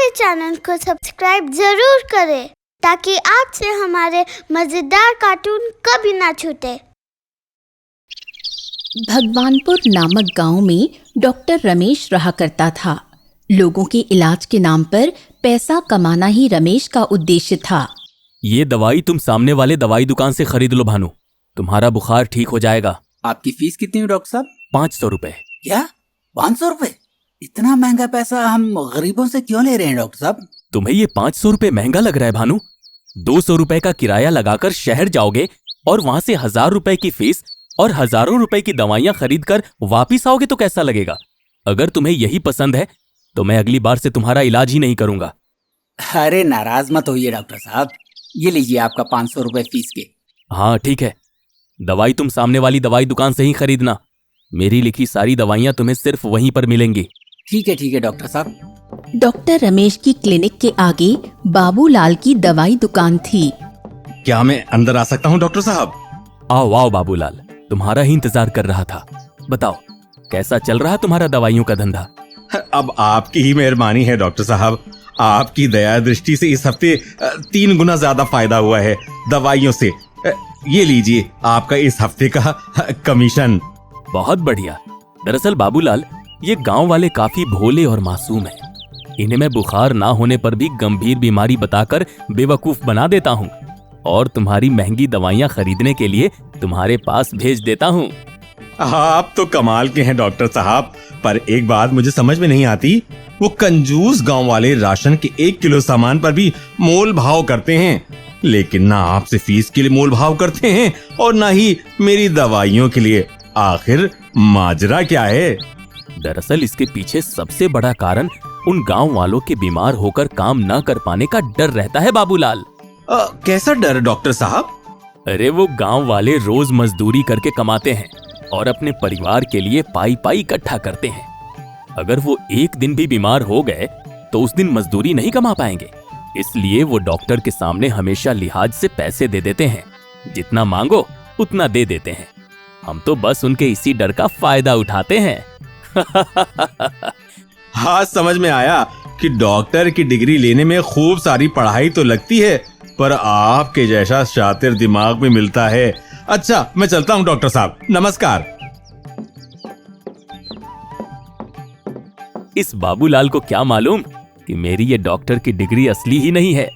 हमारे चैनल को सब्सक्राइब जरूर करें ताकि आपसे हमारे मजेदार कार्टून कभी ना छूटे। भगवानपुर नामक गांव में डॉक्टर रमेश रहा करता था। लोगों के इलाज के नाम पर पैसा कमाना ही रमेश का उद्देश्य था। ये दवाई तुम सामने वाले दवाई दुकान से खरीद लो भानु, तुम्हारा बुखार ठीक हो जाएगा। आपकी फीस कितनी है डॉक्टर साहब? 500 रुपए। क्या 500 रुपए? इतना महंगा पैसा हम गरीबों से क्यों ले रहे हैं डॉक्टर साहब? तुम्हें ये 500 रुपए महंगा लग रहा है भानु? 200 रुपए का किराया लगाकर शहर जाओगे और वहां से 1000 रुपए की फीस और हजारों रुपए की दवाइयां खरीद कर वापिस आओगे तो कैसा लगेगा? अगर तुम्हें यही पसंद है तो मैं अगली बार से तुम्हारा इलाज ही नहीं करूंगा। अरे नाराज मत होइए डॉक्टर साहब, ये लीजिए आपका 500 रुपए फीस के। हाँ ठीक है, दवाई तुम सामने वाली दवाई दुकान से ही खरीदना। मेरी लिखी सारी दवाइयां तुम्हें सिर्फ वहीं पर मिलेंगी। ठीक है डॉक्टर साहब। डॉक्टर रमेश की क्लिनिक के आगे बाबूलाल की दवाई दुकान थी। क्या मैं अंदर आ सकता हूँ डॉक्टर साहब? आओ आओ बाबूलाल, तुम्हारा ही इंतजार कर रहा था। बताओ कैसा चल रहा तुम्हारा दवाइयों का धंधा? अब आपकी ही मेहरबानी है डॉक्टर साहब। आपकी दया दृष्टि से इस हफ्ते 3 गुना ज्यादा फायदा हुआ है दवाइयों से। ये लीजिए आपका इस हफ्ते का कमीशन। बहुत बढ़िया। दरअसल बाबूलाल, ये गांव वाले काफी भोले और मासूम हैं। इन्हें मैं बुखार ना होने पर भी गंभीर बीमारी बताकर बेवकूफ बना देता हूँ और तुम्हारी महंगी दवाइयाँ खरीदने के लिए तुम्हारे पास भेज देता हूँ। आप तो कमाल के हैं डॉक्टर साहब, पर एक बात मुझे समझ में नहीं आती, वो कंजूस गांव वाले राशन के 1 किलो सामान पर भी मोल भाव करते हैं, लेकिन ना आपसे फीस के लिए मोल भाव करते हैं और ना ही मेरी दवाइयों के लिए। आखिर माजरा क्या है? दरअसल इसके पीछे सबसे बड़ा कारण उन गांव वालों के बीमार होकर काम न कर पाने का डर रहता है बाबूलाल। कैसा डर डॉक्टर साहब? अरे वो गांव वाले रोज मजदूरी करके कमाते हैं और अपने परिवार के लिए पाई पाई इकट्ठा करते हैं। अगर वो एक दिन भी बीमार हो गए तो उस दिन मजदूरी नहीं कमा पाएंगे, इसलिए वो डॉक्टर के सामने हमेशा लिहाज से पैसे दे देते हैं। जितना मांगो उतना दे देते हैं। हम तो बस उनके इसी डर का फायदा उठाते हैं। हाँ, समझ में आया कि डॉक्टर की डिग्री लेने में खूब सारी पढ़ाई तो लगती है, पर आपके जैसा शातिर दिमाग में मिलता है। अच्छा, मैं चलता हूँ डॉक्टर साहब, नमस्कार। इस बाबूलाल को क्या मालूम कि मेरी ये डॉक्टर की डिग्री असली ही नहीं है।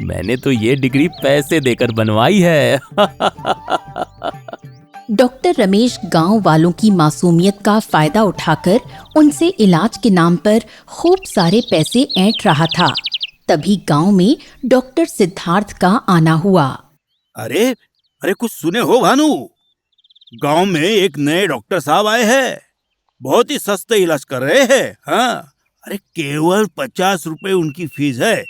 मैंने तो ये डिग्री पैसे देकर बनवाई है। डॉक्टर रमेश गांव वालों की मासूमियत का फायदा उठाकर उनसे इलाज के नाम पर खूब सारे पैसे ऐंठ रहा था। तभी गांव में डॉक्टर सिद्धार्थ का आना हुआ। अरे कुछ सुने हो भानु? गांव में एक नए डॉक्टर साहब आए हैं, बहुत ही सस्ते इलाज कर रहे हैं। हाँ, अरे केवल 50 रुपए उनकी फीस है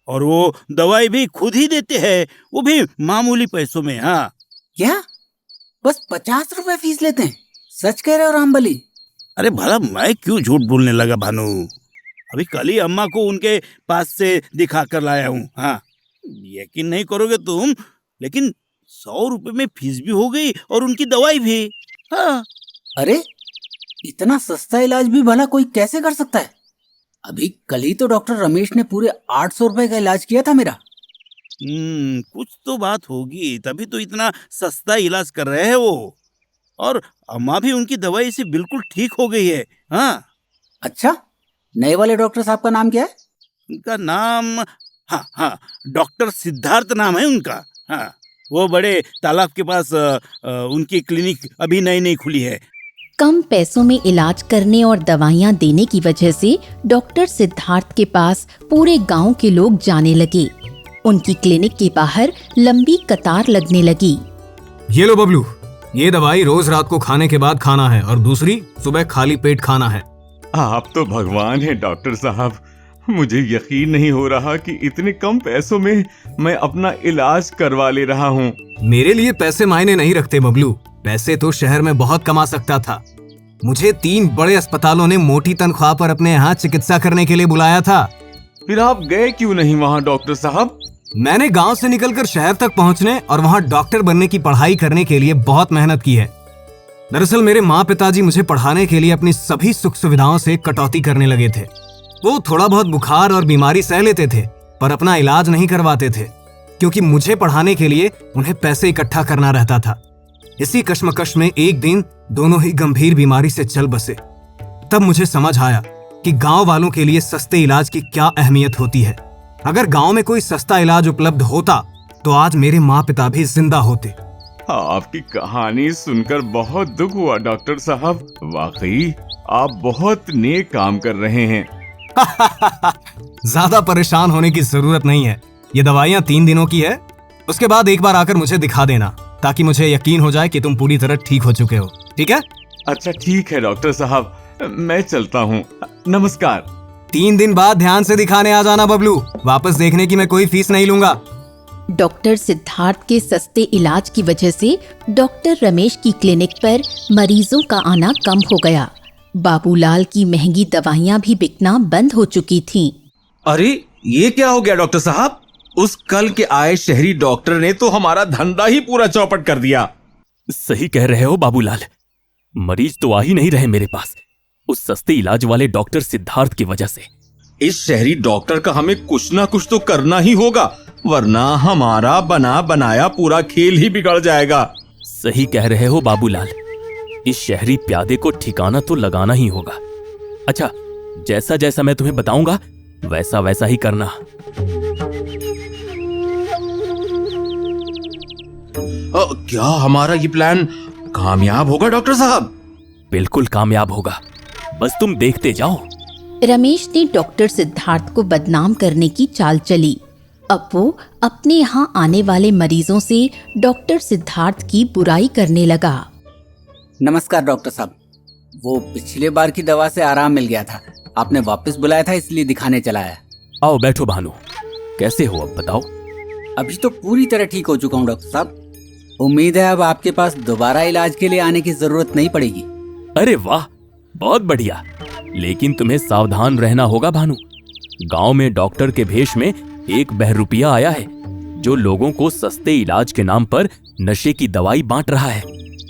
और वो दवाई भी खुद ही देते हैं, वो भी मामूली पैसों में। हाँ, क्या बस 50 रुपए फीस लेते हैं? सच कह रहे हो रामबली? अरे भला मैं क्यों झूठ बोलने लगा भानु? अभी कल ही अम्मा को उनके पास से दिखा कर लाया हूँ। हाँ, यकीन नहीं करोगे तुम, लेकिन 100 रुपए में फीस भी हो गई और उनकी दवाई भी। हाँ। अरे इतना सस्ता इलाज भी भला कोई कैसे कर सकता है? अभी कल ही तो डॉक्टर रमेश ने पूरे 800 रुपए का इलाज किया था मेरा। कुछ तो बात होगी, तभी तो इतना सस्ता इलाज कर रहे हैं वो। और अम्मा भी उनकी दवाई से बिल्कुल ठीक हो गई है। हाँ। अच्छा, नए वाले डॉक्टर साहब का नाम क्या है? उनका नाम हाँ डॉक्टर सिद्धार्थ नाम है उनका। हाँ, वो बड़े तालाब के पास उनकी क्लिनिक अभी नई खुली है। कम पैसों में इलाज करने और दवाइयाँ देने की वजह से डॉक्टर सिद्धार्थ के पास पूरे गांव के लोग जाने लगे। उनकी क्लिनिक के बाहर लंबी कतार लगने लगी। ये लो बबलू, ये दवाई रोज रात को खाने के बाद खाना है और दूसरी सुबह खाली पेट खाना है। आप तो भगवान हैं डॉक्टर साहब, मुझे यकीन नहीं हो रहा कि इतने कम पैसों में मैं अपना इलाज करवा ले रहा हूँ। मेरे लिए पैसे मायने नहीं रखते बबलू, पैसे तो शहर में बहुत कमा सकता था। मुझे 3 बड़े अस्पतालों ने मोटी तनख्वाह पर अपने यहाँ चिकित्सा करने के लिए बुलाया था। फिर आप गए क्यों नहीं वहाँ डॉक्टर साहब? मैंने गांव से निकलकर शहर तक पहुँचने और वहाँ डॉक्टर बनने की पढ़ाई करने के लिए बहुत मेहनत की है। दरअसल मेरे माँ पिताजी मुझे पढ़ाने के लिए अपनी सभी सुख सुविधाओं से कटौती करने लगे थे। वो थोड़ा बहुत बुखार और बीमारी सह लेते थे, पर अपना इलाज नहीं करवाते थे, क्योंकि मुझे पढ़ाने के लिए उन्हें पैसे इकट्ठा करना रहता था। इसी कश्मकश में एक दिन दोनों ही गंभीर बीमारी से चल बसे। तब मुझे समझ आया कि गांव वालों के लिए सस्ते इलाज की क्या अहमियत होती है। अगर गांव में कोई सस्ता इलाज उपलब्ध होता तो आज मेरे माँ पिता भी जिंदा होते। आपकी कहानी सुनकर बहुत दुख हुआ डॉक्टर साहब। वाकई आप बहुत नेक काम कर रहे हैं। ज्यादा परेशान होने की जरूरत नहीं है। ये दवाइयाँ 3 दिनों की है। उसके बाद एक बार आकर मुझे दिखा देना, ताकि मुझे यकीन हो जाए कि तुम पूरी तरह ठीक हो चुके हो। ठीक है? अच्छा ठीक है डॉक्टर साहब, मैं चलता हूँ। नमस्कार। 3 दिन बाद ध्यान से दिखाने आ जाना बबलू। वापस देखने की मैं कोई फीस नहीं लूंगा। डॉक्टर सिद्धार्थ के सस्ते इलाज की वजह से डॉक्टर रमेश की क्लिनिक पर मरीजों का आना कम हो गया। बाबूलाल की महंगी दवाइयाँ भी बिकना बंद हो चुकी थीं। अरे ये क्या हो गया डॉक्टर साहब? उस कल के आए शहरी डॉक्टर ने तो हमारा धंधा ही पूरा चौपट कर दिया। सही कह रहे हो बाबूलाल, मरीज तो आ ही नहीं रहे मेरे पास, उस सस्ते इलाज वाले डॉक्टर सिद्धार्थ की वजह से। इस शहरी डॉक्टर का हमें कुछ ना कुछ तो करना ही होगा, वरना हमारा बना बनाया पूरा खेल ही बिगड़ जाएगा। सही कह रहे हो बाबूलाल, इस शहरी प्यादे को ठिकाना तो लगाना ही होगा। अच्छा, जैसा जैसा मैं तुम्हें बताऊंगा वैसा वैसा ही करना। क्या हमारा ये प्लान कामयाब होगा डॉक्टर साहब? बिल्कुल कामयाब होगा, बस तुम देखते जाओ। रमेश ने डॉक्टर सिद्धार्थ को बदनाम करने की चाल चली। अब वो अपने यहाँ आने वाले मरीजों से डॉक्टर सिद्धार्थ की बुराई करने लगा। नमस्कार डॉक्टर साहब, वो पिछले बार की दवा से आराम मिल गया था। आपने वापस बुलाया था इसलिए दिखाने चला आया। आओ बैठो भानु, कैसे हो अब बताओ? अभी तो पूरी तरह ठीक हो चुका हूँ डॉक्टर साहब। उम्मीद है अब आपके पास दोबारा इलाज के लिए आने की जरूरत नहीं पड़ेगी। अरे वाह, बहुत बढ़िया। लेकिन तुम्हें सावधान रहना होगा भानु। गांव में डॉक्टर के भेष में एक बहरूपिया आया है, जो लोगों को सस्ते इलाज के नाम पर नशे की दवाई बांट रहा है।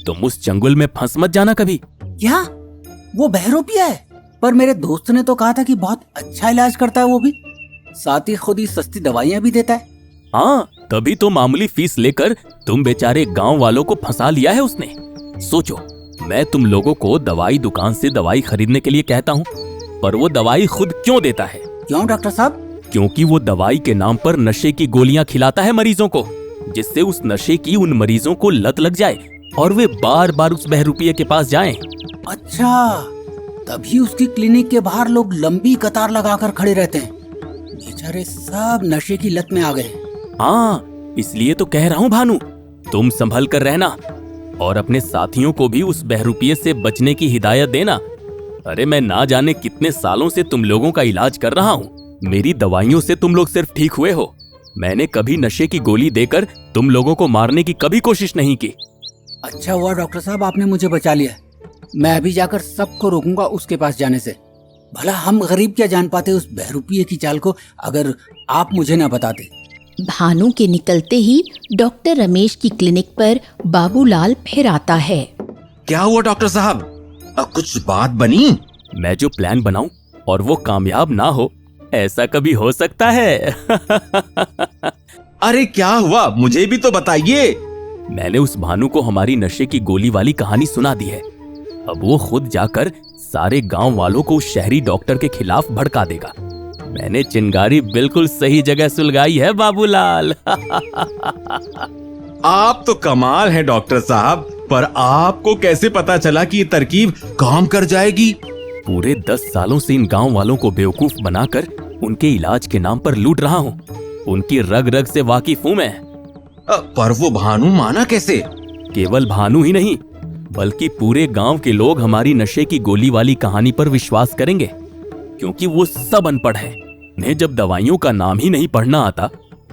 तुम उस चंगुल में फंस मत जाना कभी। क्या वो बहरूपिया है? पर मेरे दोस्त ने तो कहा था कि बहुत अच्छा इलाज करता है वो भी, साथ ही खुद ही सस्ती दवाइयाँ भी देता है। हाँ, तभी तो मामूली फीस लेकर तुम बेचारे गांव वालों को फंसा लिया है उसने। सोचो, मैं तुम लोगों को दवाई दुकान से दवाई खरीदने के लिए कहता हूँ, पर वो दवाई खुद क्यों देता है? क्यों डॉक्टर साहब? क्योंकि वो दवाई के नाम पर नशे की गोलियां खिलाता है मरीजों को, जिससे उस नशे की उन मरीजों को लत लग जाए और वे बार बार उस बहरूपिये के पास जाएं। अच्छा, तभी उसकी क्लिनिक के बाहर लोग लंबी कतार लगाकर खड़े रहते हैं। बेचारे सब नशे की लत में आ गए। हाँ, इसलिए तो कह रहा हूँ भानु, तुम संभल कर रहना और अपने साथियों को भी उस बहरूपिये से बचने की हिदायत देना। अरे मैं ना जाने कितने सालों से तुम लोगों का इलाज कर रहा हूँ। मेरी दवाइयों से तुम लोग सिर्फ ठीक हुए हो। मैंने कभी नशे की गोली देकर तुम लोगों को मारने की कभी कोशिश नहीं की। अच्छा हुआ डॉक्टर साहब, आपने मुझे बचा लिया। मैं अभी जाकर सबको रोकूंगा उसके पास जाने से। भला हम गरीब क्या जान पाते उस बहरूपिये की चाल को, अगर आप मुझे ना बताते। भानु के निकलते ही डॉक्टर रमेश की क्लिनिक पर बाबूलाल फिर आता है। क्या हुआ डॉक्टर साहब? कुछ बात बनी? मैं जो प्लान बनाऊं और वो कामयाब ना हो, ऐसा कभी हो सकता है? अरे क्या हुआ, मुझे भी तो बताइए। मैंने उस भानु को हमारी नशे की गोली वाली कहानी सुना दी है। अब वो खुद जाकर सारे गांव वालों को उस शहरी डॉक्टर के खिलाफ भड़का देगा। मैंने चिंगारी बिल्कुल सही जगह सुलगाई है बाबूलाल। आप तो कमाल हैं डॉक्टर साहब, पर आपको कैसे पता चला कि ये तरकीब काम कर जाएगी? पूरे 10 सालों से इन गांव वालों को बेवकूफ बनाकर उनके इलाज के नाम पर लूट रहा हूँ। उनकी रग रग से वाकिफ हूँ मैं। पर वो भानु माना कैसे? केवल भानु ही नहीं, बल्कि पूरे गांव के लोग हमारी नशे की गोली वाली कहानी पर विश्वास करेंगे, क्योंकि वो सब अनपढ़ हैं। उन्हें जब दवाइयों का नाम ही नहीं पढ़ना आता,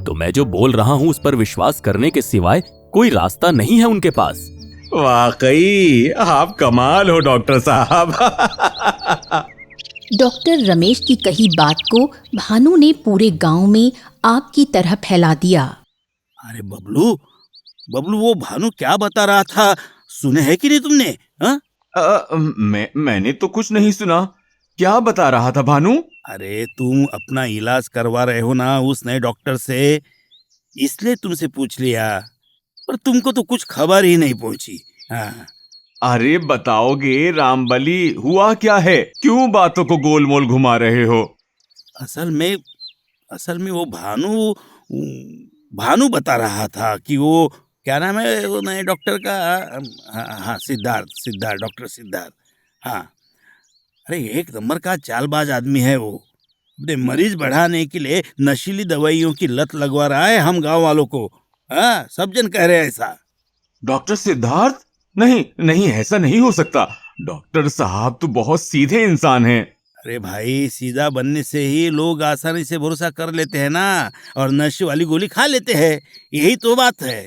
तो मैं जो बोल रहा हूँ उस पर विश्वास करने के सिवाय कोई रास्ता नहीं है उनके पास। वाकई आप कमाल हो डॉक्टर साहब। डॉक्टर रमेश की कही बात को भानु ने पूरे गांव में आग की तरह फैला दिया। अरे बबलू, बबलू वो भानु क्या बता रहा था, सुने है कि नहीं तुमने? हाँ? मैंने तो कुछ नहीं सुना। क्या बता रहा था भानु? अरे तुम अपना इलाज करवा रहे हो ना उस नए डॉक्टर से, इसलिए तुमसे पूछ लिया, पर तुमको तो कुछ खबर ही नहीं पहुंची। हाँ। अरे बताओगे रामबली, हुआ क्या है? क्यों बातों को गोलमोल घुमा रहे हो? असल में वो भानु बता रहा था कि वो क्या नाम है वो नए डॉक्टर का। हाँ, सिद्धार्थ, डॉक्टर सिद्धार्थ। हाँ, अरे एक नंबर का चालबाज आदमी है वो। अपने मरीज बढ़ाने के लिए नशीली दवाइयों की लत लगवा रहा है हम गांव वालों को। हाँ, सब जन कह रहे हैं ऐसा। डॉक्टर सिद्धार्थ? नहीं नहीं, ऐसा नहीं हो सकता। डॉक्टर साहब तो बहुत सीधे इंसान हैं। अरे भाई, सीधा बनने से ही लोग आसानी से भरोसा कर लेते हैं ना, और नशे वाली गोली खा लेते हैं। यही तो बात है।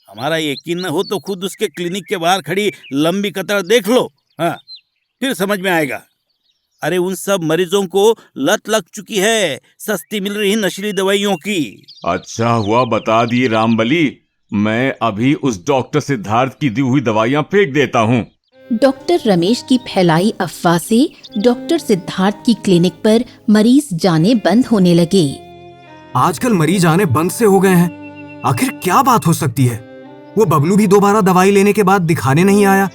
हमारा यकीन न हो तो खुद उसके क्लिनिक के बाहर खड़ी लंबी कतार देख लो। हाँ, फिर समझ में आएगा। अरे उन सब मरीजों को लत लग चुकी है सस्ती मिल रही नशीली दवाइयों की। अच्छा हुआ बता दिए रामबली, मैं अभी उस डॉक्टर सिद्धार्थ की दी हुई दवाइयां फेंक देता हूँ। डॉक्टर रमेश की फैलाई अफवाह से डॉक्टर सिद्धार्थ की क्लिनिक पर मरीज जाने बंद होने लगे। आजकल मरीज आने बंद से हो गए हैं। आखिर क्या बात हो सकती है? वो बबलू भी दोबारा दवाई लेने के बाद दिखाने नहीं आया।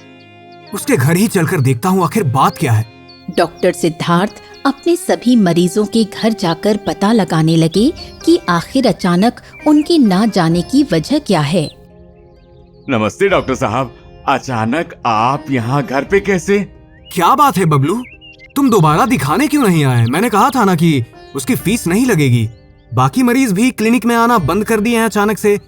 उसके घर ही चलकर देखता हूँ आखिर बात क्या है। डॉक्टर सिद्धार्थ अपने सभी मरीजों के घर जाकर पता लगाने लगे कि आखिर अचानक उनके ना जाने की वजह क्या है। नमस्ते डॉक्टर साहब, अचानक आप यहाँ घर पे कैसे? क्या बात है बबलू, तुम दोबारा दिखाने क्यों नहीं आए? मैंने कहा था ना कि उसकी फीस नहीं लगेगी। बाकी मरीज भी क्लिनिक में आना बंद कर दिए हैं अचानक से।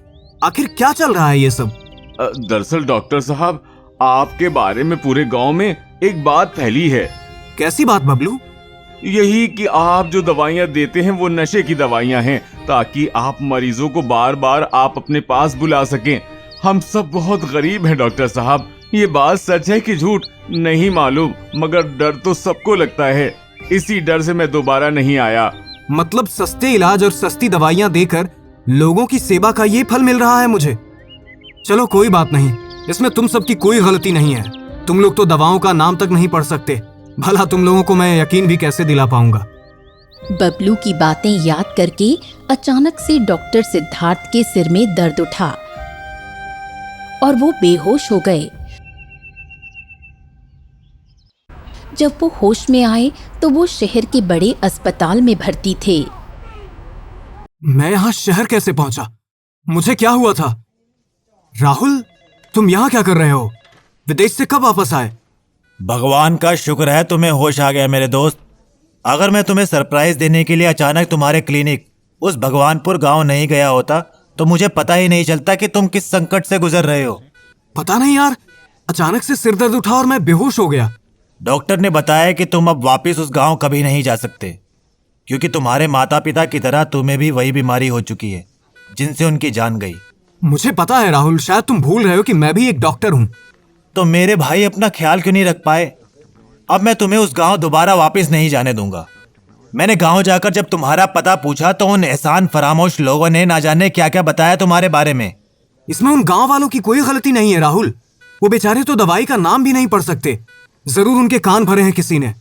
आखिर क्या चल रहा है ये सब? दरअसल डॉक्टर साहब, आपके बारे में पूरे गांव में एक बात फैली है। कैसी बात बबलू? यही कि आप जो दवाइयाँ देते हैं वो नशे की दवाइयाँ हैं, ताकि आप मरीजों को बार बार आप अपने पास बुला सकें। हम सब बहुत गरीब हैं डॉक्टर साहब, ये बात सच है कि झूठ नहीं मालूम, मगर डर तो सबको लगता है। इसी डर से मैं दोबारा नहीं आया। मतलब सस्ते इलाज और सस्ती दवाइयाँ देकर लोगों की सेवा का ये फल मिल रहा है मुझे? चलो कोई बात नहीं, इसमें तुम सबकी कोई गलती नहीं है। तुम लोग तो दवाओं का नाम तक नहीं पढ़ सकते, भला तुम लोगों को मैं यकीन भी कैसे दिला पाऊंगा। बबलू की बातें याद करके अचानक से डॉक्टर सिद्धार्थ के सिर में दर्द उठा और वो बेहोश हो गए। जब वो होश में आए तो वो शहर के बड़े अस्पताल में भर्ती थे। मैं यहाँ शहर कैसे पहुंचा? मुझे क्या हुआ था? राहुल, तुम यहाँ क्या कर रहे हो? विदेश से कब वापस आए? भगवान का शुक्र है तुम्हें होश आ गया मेरे दोस्त। अगर मैं तुम्हें सरप्राइज देने के लिए अचानक तुम्हारे क्लिनिक उस भगवानपुर गांव नहीं गया होता तो मुझे पता ही नहीं चलता कि तुम किस संकट से गुजर रहे हो। पता नहीं यार, अचानक से सिर दर्द उठा और मैं बेहोश हो गया। डॉक्टर ने बताया कि तुम अब वापस उस गांव कभी नहीं जा सकते, क्योंकि तुम्हारे माता पिता की तरह तुम्हें भी वही बीमारी हो चुकी है जिनसे उनकी जान गई। मुझे पता है राहुल, शायद तुम भूल रहे हो कि मैं भी एक डॉक्टर हूँ। तो मेरे भाई अपना ख्याल क्यों नहीं रख पाए? अब मैं तुम्हें उस गांव दोबारा वापस नहीं जाने दूंगा। मैंने गांव जाकर जब तुम्हारा पता पूछा तो उन एहसान फरामोश लोगों ने ना जाने क्या क्या बताया तुम्हारे बारे में। इसमें उन गांव वालों की कोई गलती नहीं है राहुल। वो बेचारे तो दवाई का नाम भी नहीं पढ़ सकते। जरूर उनके कान भरे हैं किसी ने।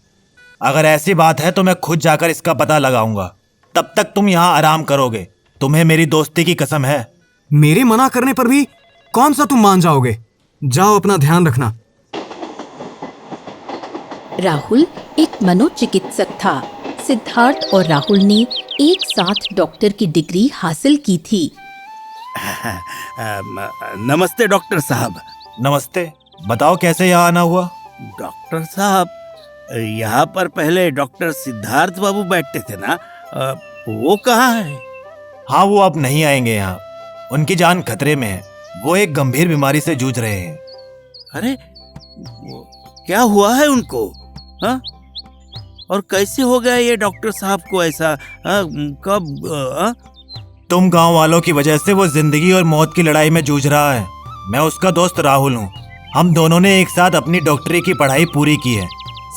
अगर ऐसी बात है तो मैं खुद जाकर इसका पता लगाऊंगा। तब तक तुम यहाँ आराम करोगे, तुम्हें मेरी दोस्ती की कसम है। मेरे मना करने पर भी कौन सा तुम मान जाओगे? जाओ, अपना ध्यान रखना। राहुल एक मनोचिकित्सक था। सिद्धार्थ और राहुल ने एक साथ डॉक्टर की डिग्री हासिल की थी। नमस्ते डॉक्टर साहब। नमस्ते, बताओ कैसे यहाँ आना हुआ? डॉक्टर साहब, यहाँ पर पहले डॉक्टर सिद्धार्थ बाबू बैठते थे ना, वो कहाँ है? हाँ, वो अब नहीं आएंगे यहाँ। उनकी जान खतरे में है। वो एक गंभीर बीमारी से जूझ रहे हैं। अरे क्या हुआ है उनको? हाँ? और कैसे हो गया ये डॉक्टर साहब को ऐसा? कब? तुम गांव वालों की वजह से वो जिंदगी और मौत की लड़ाई में जूझ रहा है। मैं उसका दोस्त राहुल हूँ। हम दोनों ने एक साथ अपनी डॉक्टरी की पढ़ाई पूरी की है।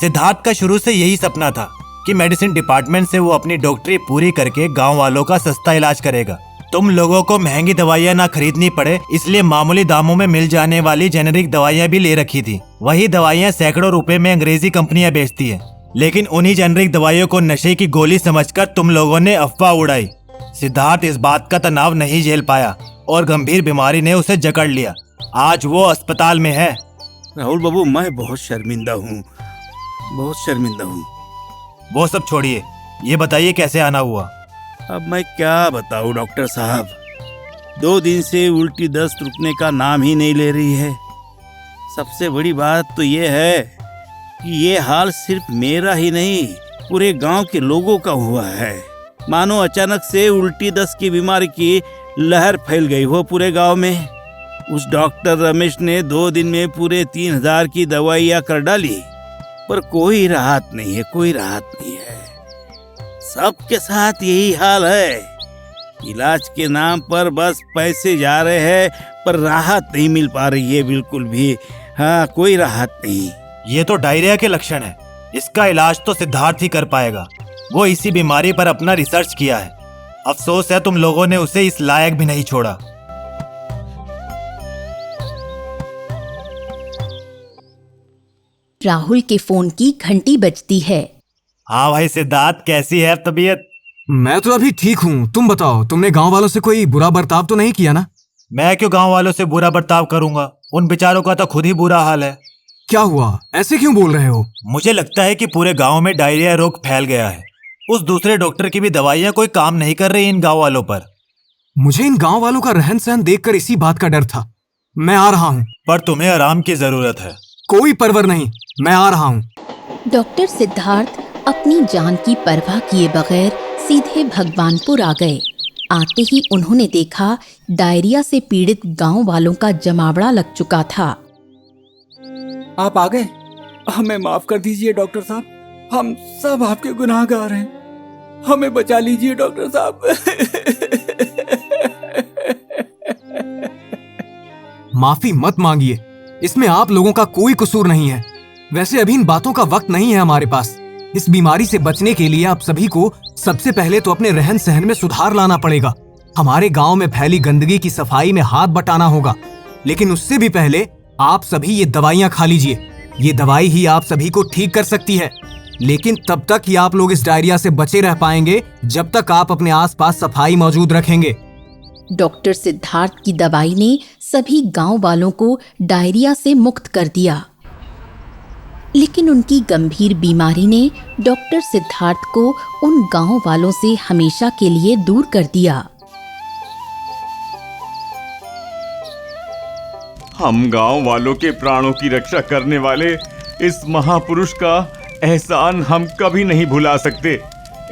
सिद्धार्थ का शुरू से यही सपना था कि मेडिसिन डिपार्टमेंट से वो अपनी डॉक्टरी पूरी करके गांव वालों का सस्ता इलाज करेगा। तुम लोगों को महंगी दवाइयाँ ना खरीदनी पड़े, इसलिए मामूली दामों में मिल जाने वाली जेनेरिक दवाइयाँ भी ले रखी थी। वही दवाइयाँ सैकड़ों रुपए में अंग्रेजी कंपनियां बेचती है। लेकिन उन्हीं जेनरिक दवाइयों को नशे की गोली समझकर तुम लोगों ने अफवाह उड़ाई। सिद्धार्थ इस बात का तनाव नहीं झेल पाया और गंभीर बीमारी ने उसे जकड़ लिया। आज वो अस्पताल में है। राहुल बाबू, मैं बहुत शर्मिंदा हूँ, बहुत शर्मिंदा हूँ। वो सब छोड़िए, ये बताइए कैसे आना हुआ। अब मैं क्या बताऊँ डॉक्टर साहब, 2 दिन से उल्टी दस्त रुकने का नाम ही नहीं ले रही है। सबसे बड़ी बात तो ये है कि ये हाल सिर्फ मेरा ही नहीं, पूरे गांव के लोगों का हुआ है। मानो अचानक से उल्टी दस्त की बीमारी की लहर फैल गई हो पूरे गांव में। उस डॉक्टर रमेश ने 2 दिन में पूरे 3000 की दवाइयाँ कर डाली, पर कोई राहत नहीं है, कोई राहत नहीं है। सबके साथ यही हाल है। इलाज के नाम पर बस पैसे जा रहे हैं, पर राहत नहीं मिल पा रही है बिल्कुल भी। हाँ, कोई राहत नहीं। ये तो डायरिया के लक्षण है। इसका इलाज तो सिद्धार्थ ही कर पाएगा। वो इसी बीमारी पर अपना रिसर्च किया है। अफसोस है तुम लोगों ने उसे इस लायक भी नहीं छोड़ा। राहुल के फोन की घंटी बजती है। हाँ भाई सिद्धार्थ, कैसी है अब तबीयत? मैं तो अभी ठीक हूँ। तुम बताओ, तुमने गांव वालों से कोई बुरा बर्ताव तो नहीं किया ना? मैं क्यों गांव वालों से बुरा बर्ताव करूंगा? उन बेचारों का तो खुद ही बुरा हाल है। क्या हुआ? ऐसे क्यों बोल रहे हो? मुझे लगता है कि पूरे गांव में डायरिया रोग फैल गया है। उस दूसरे डॉक्टर की भी दवाइयां कोई काम नहीं कर रही इन गांव वालों पर। मुझे इन गांव वालों का रहन सहन देखकर इसी बात का डर था। मैं आ रहा हूँ। पर तुम्हें आराम की जरूरत है। कोई परवर नहीं, मैं आ रहा हूँ। डॉक्टर सिद्धार्थ अपनी जान की परवाह किए बगैर सीधे भगवानपुर आ गए। आते ही उन्होंने देखा डायरिया से पीड़ित गांव वालों का जमावड़ा लग चुका था। आप आ गए? हमें माफ कर दीजिए डॉक्टर साहब, हम सब आपके गुनाहगार हैं। हमें बचा लीजिए डॉक्टर साहब। माफी मत मांगिए, इसमें आप लोगों का कोई कसूर नहीं है। वैसे अभी इन बातों का वक्त नहीं है हमारे पास। इस बीमारी से बचने के लिए आप सभी को सबसे पहले तो अपने रहन सहन में सुधार लाना पड़ेगा। हमारे गांव में फैली गंदगी की सफाई में हाथ बटाना होगा। लेकिन उससे भी पहले आप सभी ये दवाइयां खा लीजिए। ये दवाई ही आप सभी को ठीक कर सकती है। लेकिन तब तक ही आप लोग इस डायरिया से बचे रह पाएंगे जब तक आप अपने आसपास सफाई मौजूद रखेंगे। डॉक्टर सिद्धार्थ की दवाई ने सभी गांव वालों को डायरिया से मुक्त कर दिया। लेकिन उनकी गंभीर बीमारी ने डॉक्टर सिद्धार्थ को उन गांव वालों से हमेशा के लिए दूर कर दिया। हम गांव वालों के प्राणों की रक्षा करने वाले इस महापुरुष का एहसान हम कभी नहीं भुला सकते।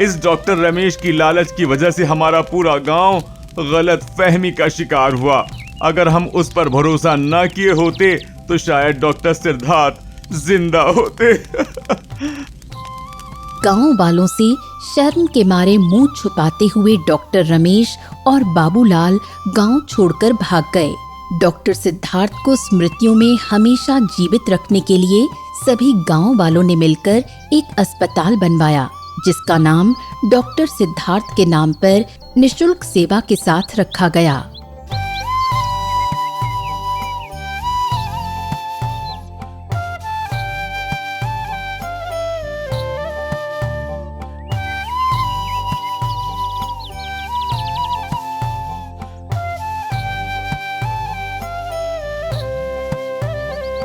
इस डॉक्टर रमेश की लालच की वजह से हमारा पूरा गांव गलत फहमी का शिकार हुआ। अगर हम उस पर भरोसा न किए होते तो शायद डॉक्टर सिद्धार्थ जिंदा होते। गांव वालों से शर्म के मारे मुंह छुपाते हुए डॉक्टर रमेश और बाबूलाल गांव छोड़कर भाग गए। डॉक्टर सिद्धार्थ को स्मृतियों में हमेशा जीवित रखने के लिए सभी गांव वालों ने मिलकर एक अस्पताल बनवाया, जिसका नाम डॉक्टर सिद्धार्थ के नाम पर निशुल्क सेवा के साथ रखा गया।